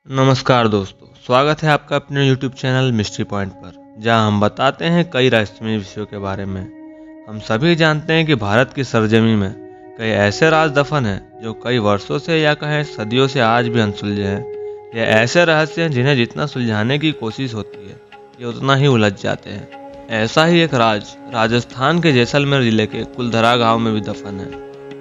नमस्कार दोस्तों, स्वागत है आपका अपने YouTube चैनल मिस्ट्री पॉइंट पर, जहां हम बताते हैं कई रहस्यमय विषयों के बारे में। हम सभी जानते हैं कि भारत की सरजमी में कई ऐसे राज दफन हैं जो कई वर्षों से या कहें सदियों से आज भी अनसुलझे हैं। ये ऐसे रहस्य हैं जिन्हें जितना सुलझाने की कोशिश होती है ये उतना ही उलझ जाते हैं। ऐसा ही एक राज राजस्थान के जैसलमेर जिले के कुलधरा गाँव में भी दफन है।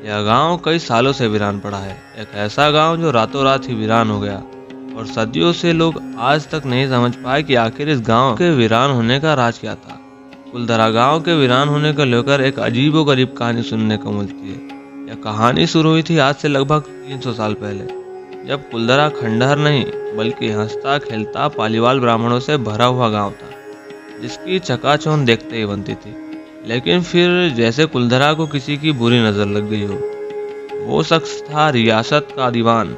यह गाँव कई सालों से वीरान पड़ा है, एक ऐसा गाँव जो रातों रात ही वीरान हो गया और सदियों से लोग आज तक नहीं समझ पाए कि आखिर इस गांव के वीरान होने का राज क्या था। कुलधरा गांव के वीरान होने को लेकर एक अजीबोगरीब कहानी सुनने को मिलती है। यह कहानी शुरू हुई थी आज से लगभग 300 साल पहले, जब कुलधरा खंडहर नहीं बल्कि हंसता खेलता पालीवाल ब्राह्मणों से भरा हुआ गाँव था, जिसकी चकाचौंध देखते ही बनती थी। लेकिन फिर जैसे कुलधरा को किसी की बुरी नजर लग गई हो। वो शख्स था रियासत का दीवान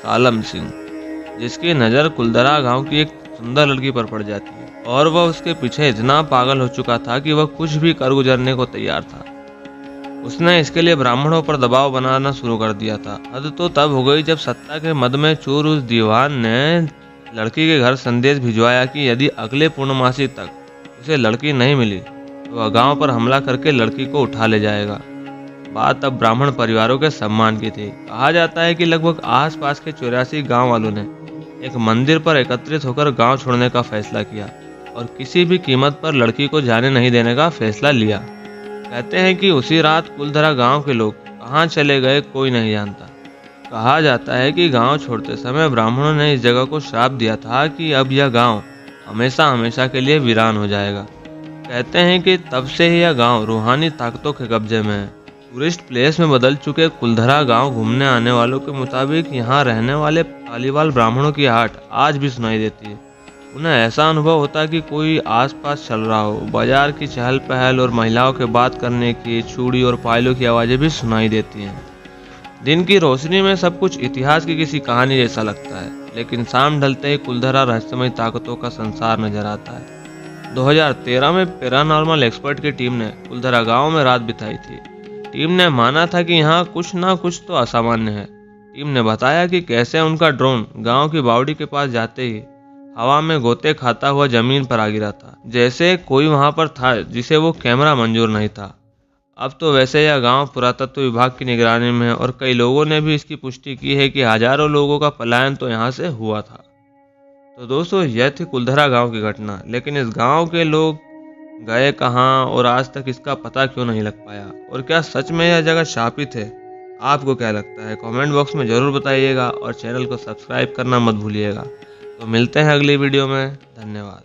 कालम सिंह, जिसकी नज़र कुलधरा गांव की एक सुंदर लड़की पर पड़ जाती है और वह उसके पीछे इतना पागल हो चुका था कि वह कुछ भी कर गुजरने को तैयार था। उसने इसके लिए ब्राह्मणों पर दबाव बनाना शुरू कर दिया था। हद तो तब हो गई जब सत्ता के मद में चूर उस दीवान ने लड़की के घर संदेश भिजवाया कि यदि अगले पूर्णमासी तक उसे लड़की नहीं मिली तो वह गाँव पर हमला करके लड़की को उठा ले जाएगा। बात अब ब्राह्मण परिवारों के सम्मान की थी। कहा जाता है कि लगभग आसपास के 84 गांव वालों ने एक मंदिर पर एकत्रित होकर गांव छोड़ने का फैसला किया और किसी भी कीमत पर लड़की को जाने नहीं देने का फैसला लिया। कहते हैं कि उसी रात कुलधरा गांव के लोग कहां चले गए कोई नहीं जानता। कहा जाता है कि गांव छोड़ते समय ब्राह्मणों ने इस जगह को श्राप दिया था कि अब यह गांव हमेशा हमेशा के लिए वीरान हो जाएगा। कहते हैं कि तब से ही यह गांव रूहानी ताकतों के कब्जे में है। टूरिस्ट प्लेस में बदल चुके कुलधरा गांव घूमने आने वालों के मुताबिक यहाँ रहने वाले पालीवाल ब्राह्मणों की आहट आज भी सुनाई देती है। उन्हें ऐसा अनुभव होता है कि कोई आसपास चल रहा हो। बाजार की चहल पहल और महिलाओं के बात करने की चूड़ी और पायलों की आवाज़ें भी सुनाई देती हैं। दिन की रोशनी में सब कुछ इतिहास की किसी कहानी जैसा लगता है, लेकिन शाम ढलते ही कुलधरा रहस्यमय ताकतों का संसार नजर आता है। 2013 में पैरानॉर्मल एक्सपर्ट की टीम ने कुलधरा गाँव में रात बिताई थी। टीम ने माना था कि यहाँ कुछ ना कुछ तो असामान्य है। टीम ने बताया कि कैसे उनका ड्रोन गांव की बावड़ी के पास जाते ही हवा में गोते खाता हुआ जमीन पर आ गिरा था, जैसे कोई वहां पर था जिसे वो कैमरा मंजूर नहीं था। अब तो वैसे यह गांव पुरातत्व विभाग की निगरानी में है और कई लोगों ने भी इसकी पुष्टि की है कि हजारों लोगों का पलायन तो यहाँ से हुआ था। तो दोस्तों, यह थी कुलधरा गाँव की घटना, लेकिन इस गाँव के लोग गए कहाँ और आज तक इसका पता क्यों नहीं लग पाया, और क्या सच में यह जगह शापित है? आपको क्या लगता है? कमेंट बॉक्स में ज़रूर बताइएगा और चैनल को सब्सक्राइब करना मत भूलिएगा। तो मिलते हैं अगली वीडियो में। धन्यवाद।